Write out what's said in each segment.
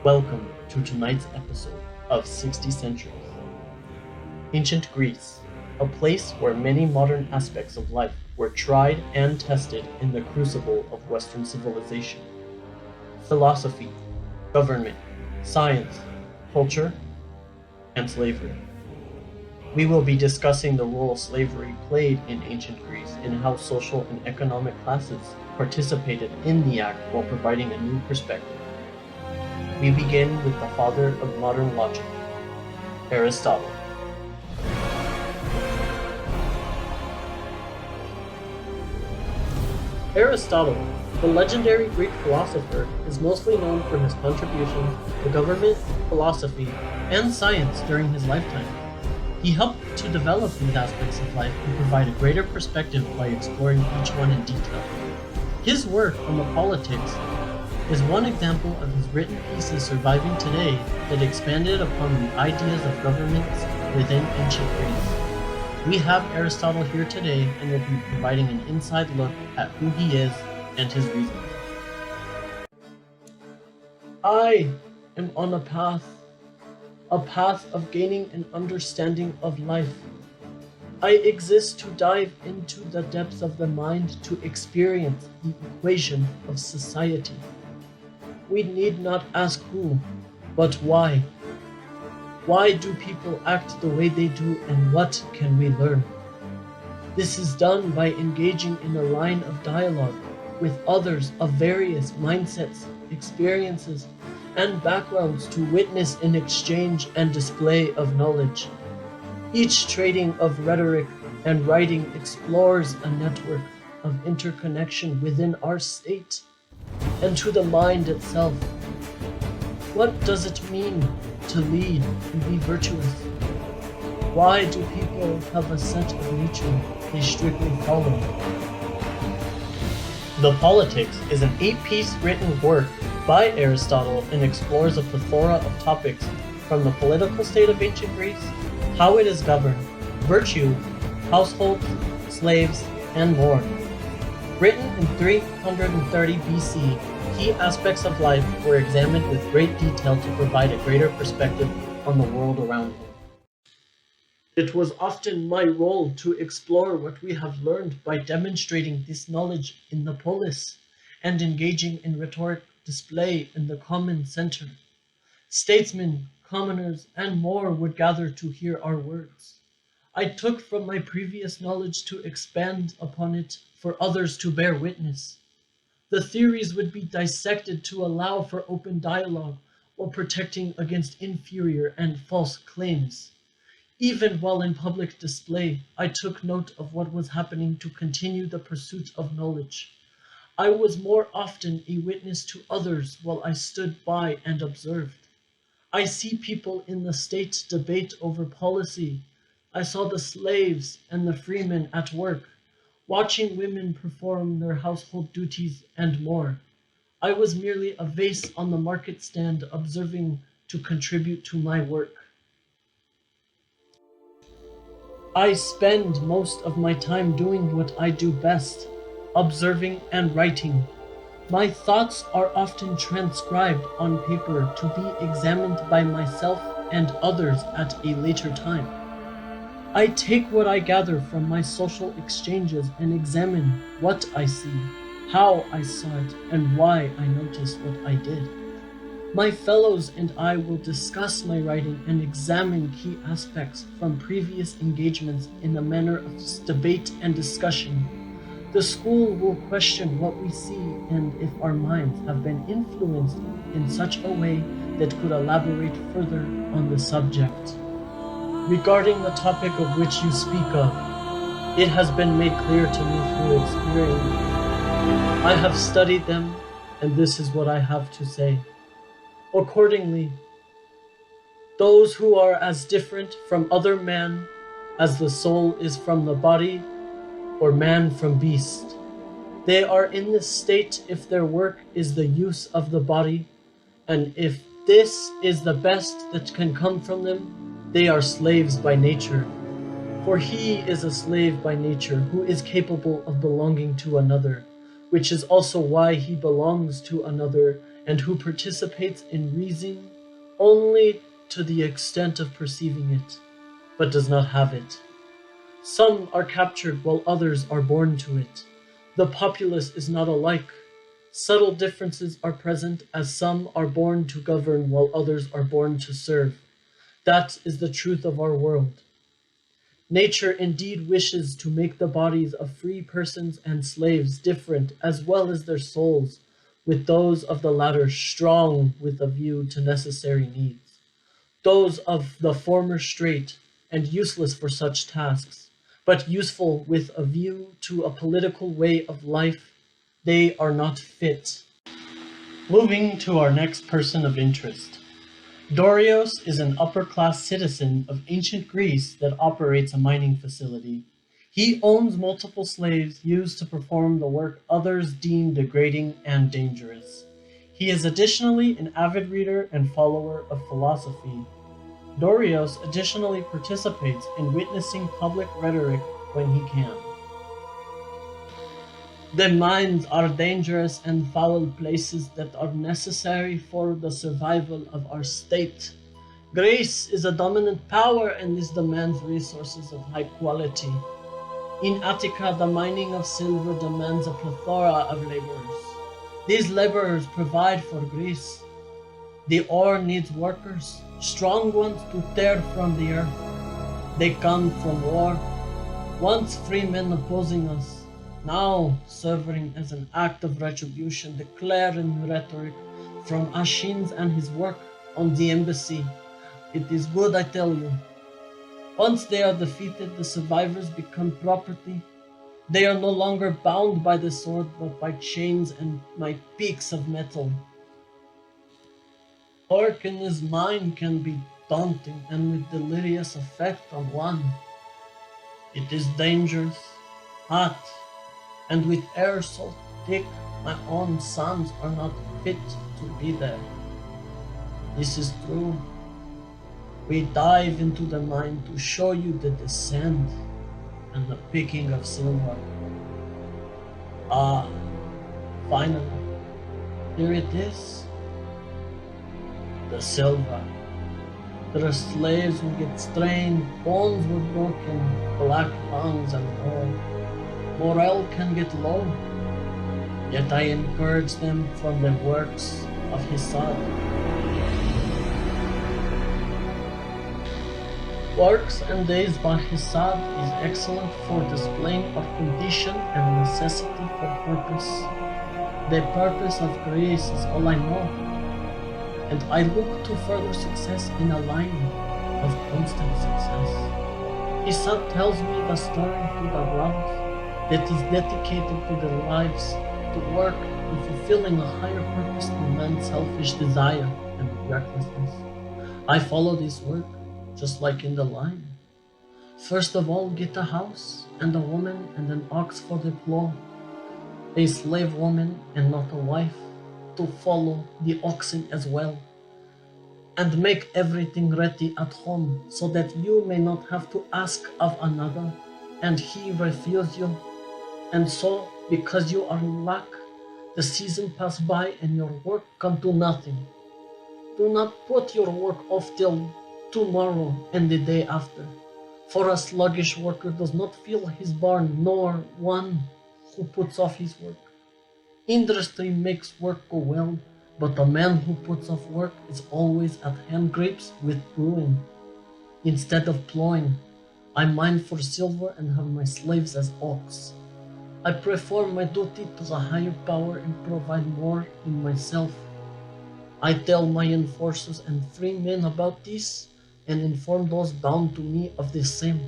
Welcome to tonight's episode of 60 Centuries. Ancient Greece, a place where many modern aspects of life were tried and tested in the crucible of Western civilization. Philosophy, government, science, culture, and slavery. We will be discussing the role slavery played in ancient Greece and how social and economic classes participated in the act while providing a new perspective. We begin with the father of modern logic, Aristotle. Aristotle, the legendary Greek philosopher, is mostly known for his contributions to government, philosophy, and science during his lifetime. He helped to develop these aspects of life and provide a greater perspective by exploring each one in detail. His work on the politics is one example of his written pieces surviving today that expanded upon the ideas of governments within ancient Greece. We have Aristotle here today and will be providing an inside look at who he is and his reasoning. I am on a path of gaining an understanding of life. I exist to dive into the depths of the mind to experience the equation of society. We need not ask who, but why. Why do people act the way they do, and what can we learn? This is done by engaging in a line of dialogue with others of various mindsets, experiences, and backgrounds to witness an exchange and display of knowledge. Each trading of rhetoric and writing explores a network of interconnection within our state and to the mind itself. What does it mean to lead and be virtuous? Why do people have a set of nature they strictly follow? The Politics is an 8-piece written work by Aristotle and explores a plethora of topics from the political state of ancient Greece, how it is governed, virtue, households, slaves, and more. Written in 330 BC, key aspects of life were examined with great detail to provide a greater perspective on the world around him. It was often my role to explore what we have learned by demonstrating this knowledge in the polis and engaging in rhetoric display in the common center. Statesmen, commoners, and more would gather to hear our words. I took from my previous knowledge to expand upon it for others to bear witness. The theories would be dissected to allow for open dialogue while protecting against inferior and false claims. Even while in public display, I took note of what was happening to continue the pursuit of knowledge. I was more often a witness to others while I stood by and observed. I see people in the state debate over policy. I saw the slaves and the freemen at work, watching women perform their household duties and more. I was merely a vase on the market stand observing to contribute to my work. I spend most of my time doing what I do best, observing and writing. My thoughts are often transcribed on paper to be examined by myself and others at a later time. I take what I gather from my social exchanges and examine what I see, how I saw it, and why I noticed what I did. My fellows and I will discuss my writing and examine key aspects from previous engagements in a manner of debate and discussion. The school will question what we see and if our minds have been influenced in such a way that could elaborate further on the subject. Regarding the topic of which you speak of, it has been made clear to me through experience. I have studied them, and this is what I have to say. Accordingly, those who are as different from other men as the soul is from the body, or man from beast, they are in this state if their work is the use of the body, and if this is the best that can come from them, they are slaves by nature. For he is a slave by nature who is capable of belonging to another, which is also why he belongs to another and who participates in reason only to the extent of perceiving it, but does not have it. Some are captured while others are born to it. The populace is not alike. Subtle differences are present, as some are born to govern while others are born to serve. That is the truth of our world. Nature indeed wishes to make the bodies of free persons and slaves different, as well as their souls, with those of the latter strong with a view to necessary needs, those of the former straight and useless for such tasks, but useful with a view to a political way of life. They are not fit. Moving to our next person of interest. Dorios is an upper-class citizen of ancient Greece that operates a mining facility. He owns multiple slaves used to perform the work others deem degrading and dangerous. He is additionally an avid reader and follower of philosophy. Dorios additionally participates in witnessing public rhetoric when he can. The mines are dangerous and foul places that are necessary for the survival of our state. Greece is a dominant power and this demands resources of high quality. In Attica, the mining of silver demands a plethora of laborers. These laborers provide for Greece. The ore needs workers, strong ones to tear from the earth. They come from war, once free men opposing us, now serving as an act of retribution declared in rhetoric from Aeschines and his work on the embassy. It is good, I tell you. Once they are defeated, the survivors become property. They are no longer bound by the sword, but by chains and by peaks of metal. Work in his mind can be daunting and with delirious effect on one. It is dangerous, hot, and with air so thick my own sons are not fit to be there. This is true. We dive into the mine to show you the descent and the picking of silver. Ah, finally, here it is. The silver. There are slaves who get strained, bones were broken, black lungs and more. Morale can get low, yet I encourage them from the works of Hesad. Works and days by Hesad is excellent for displaying of condition and necessity for purpose. The purpose of Greece is all I know, and I look to further success in a line of constant success. Hesad tells me the story to the grounds that is dedicated to their lives, to work in fulfilling a higher purpose than man's selfish desire and recklessness. I follow this work, just like in the line. First of all, get a house, and a woman, and an ox for the plow, a slave woman, and not a wife, to follow the oxen as well, and make everything ready at home, so that you may not have to ask of another, and he refuse you. And so, because you are in lack, the season pass by and your work come to nothing. Do not put your work off till tomorrow and the day after, for a sluggish worker does not fill his barn, nor one who puts off his work. Industry makes work go well, but the man who puts off work is always at hand grips with ruin. Instead of plowing, I mine for silver and have my slaves as ox. I perform my duty to the higher power and provide more in myself. I tell my enforcers and free men about this, and inform those bound to me of the same.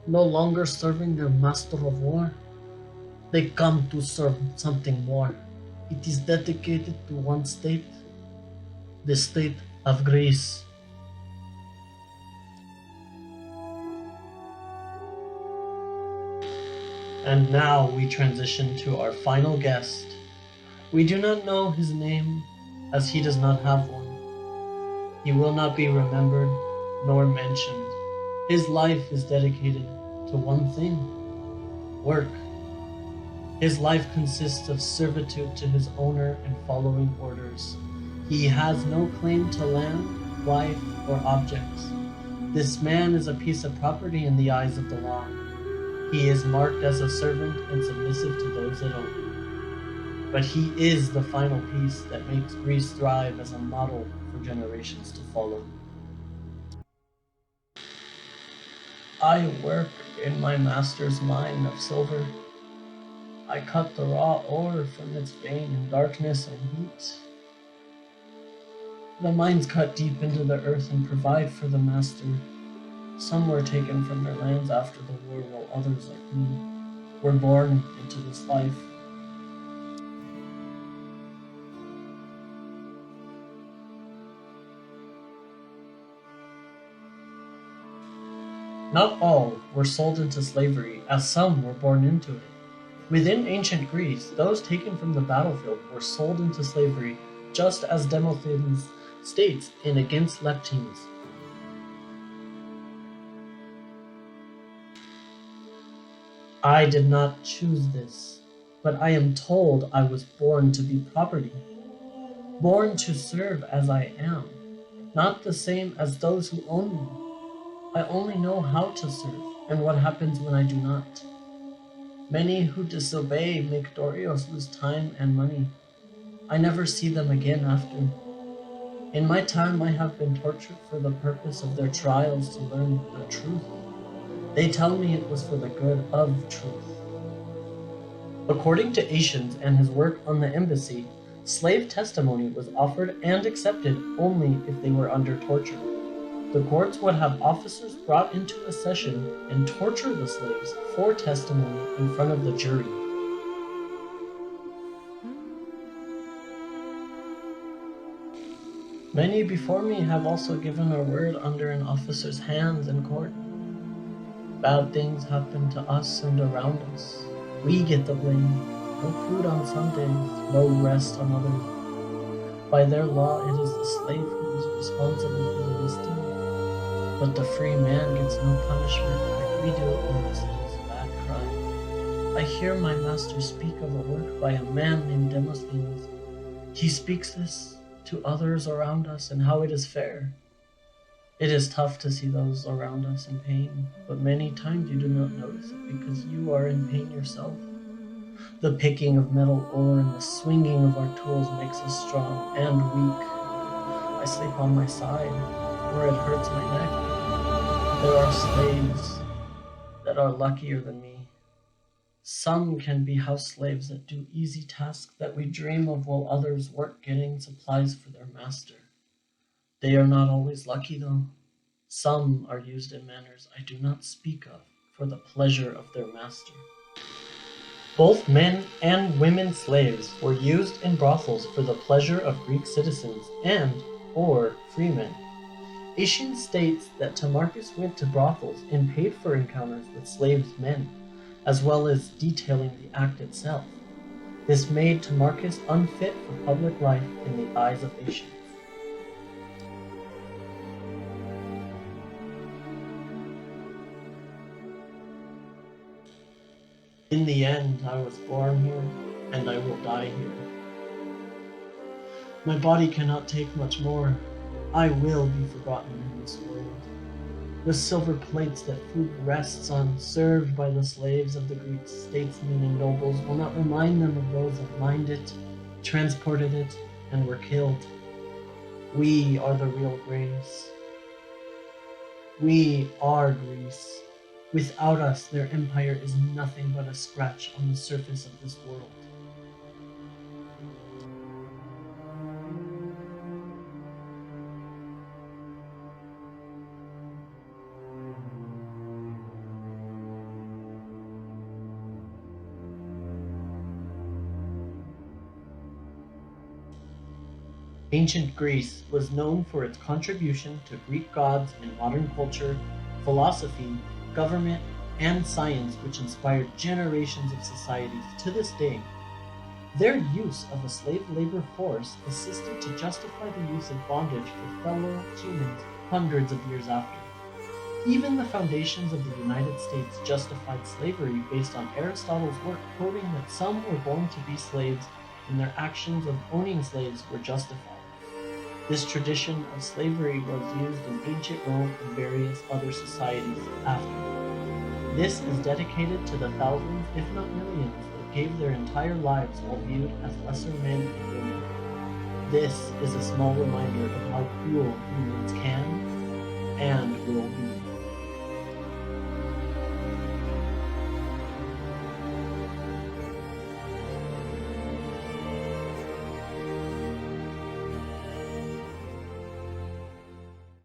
No longer serving their master of war, they come to serve something more. It is dedicated to one state, the state of Greece. And now we transition to our final guest. We do not know his name, as he does not have one. He will not be remembered nor mentioned. His life is dedicated to one thing: work. His life consists of servitude to his owner and following orders. He has no claim to land, wife, or objects. This man is a piece of property in the eyes of the law. He is marked as a servant and submissive to those that own him. But he is the final piece that makes Greece thrive as a model for generations to follow. I work in my master's mine of silver. I cut the raw ore from its vein in darkness and heat. The mines cut deep into the earth and provide for the master. Some were taken from their lands after the war, while others, like me, were born into this life. Not all were sold into slavery, as some were born into it. Within ancient Greece, those taken from the battlefield were sold into slavery, just as Demosthenes states in Against Leptines. I did not choose this, but I am told I was born to be property, born to serve as I am, not the same as those who own me. I only know how to serve, and what happens when I do not. Many who disobey make Dorios lose time and money. I never see them again after. In my time I have been tortured for the purpose of their trials to learn the truth. They tell me it was for the good of truth. According to Aeschines and his work on the embassy, slave testimony was offered and accepted only if they were under torture. The courts would have officers brought into a session and torture the slaves for testimony in front of the jury. Many before me have also given a word under an officer's hands in court. Bad things happen to us and around us. We get the blame. No food on some days, no rest on others. By their law, it is the slave who is responsible for the misdeed. But the free man gets no punishment like we do when he does a bad crime. I hear my master speak of a work by a man named Demosthenes. He speaks this to others around us and how it is fair. It is tough to see those around us in pain, but many times you do not notice it because you are in pain yourself. The picking of metal ore and the swinging of our tools makes us strong and weak. I sleep on my side, where it hurts my neck. There are slaves that are luckier than me. Some can be house slaves that do easy tasks that we dream of while others work getting supplies for their master. They are not always lucky though. Some are used in manners I do not speak of for the pleasure of their master. Both men and women slaves were used in brothels for the pleasure of Greek citizens and or freemen. Aeschines states that Timarchus went to brothels and paid for encounters with slaves men, as well as detailing the act itself. This made Timarchus unfit for public life in the eyes of Aeschines. In the end, I was born here, and I will die here. My body cannot take much more. I will be forgotten in this world. The silver plates that food rests on, served by the slaves of the Greek statesmen and nobles, will not remind them of those that mined it, transported it, and were killed. We are the real Greece. We are Greece. Without us, their empire is nothing but a scratch on the surface of this world. Ancient Greece was known for its contribution to Greek gods in modern culture, philosophy, government, and science, which inspired generations of societies to this day. Their use of a slave labor force assisted to justify the use of bondage for fellow humans hundreds of years after. Even the foundations of the United States justified slavery based on Aristotle's work, quoting that some were born to be slaves and their actions of owning slaves were justified. This tradition of slavery was used in ancient Rome and various other societies after. This is dedicated to the thousands, if not millions, that gave their entire lives while viewed as lesser men and women. This is a small reminder of how cruel humans can and will be.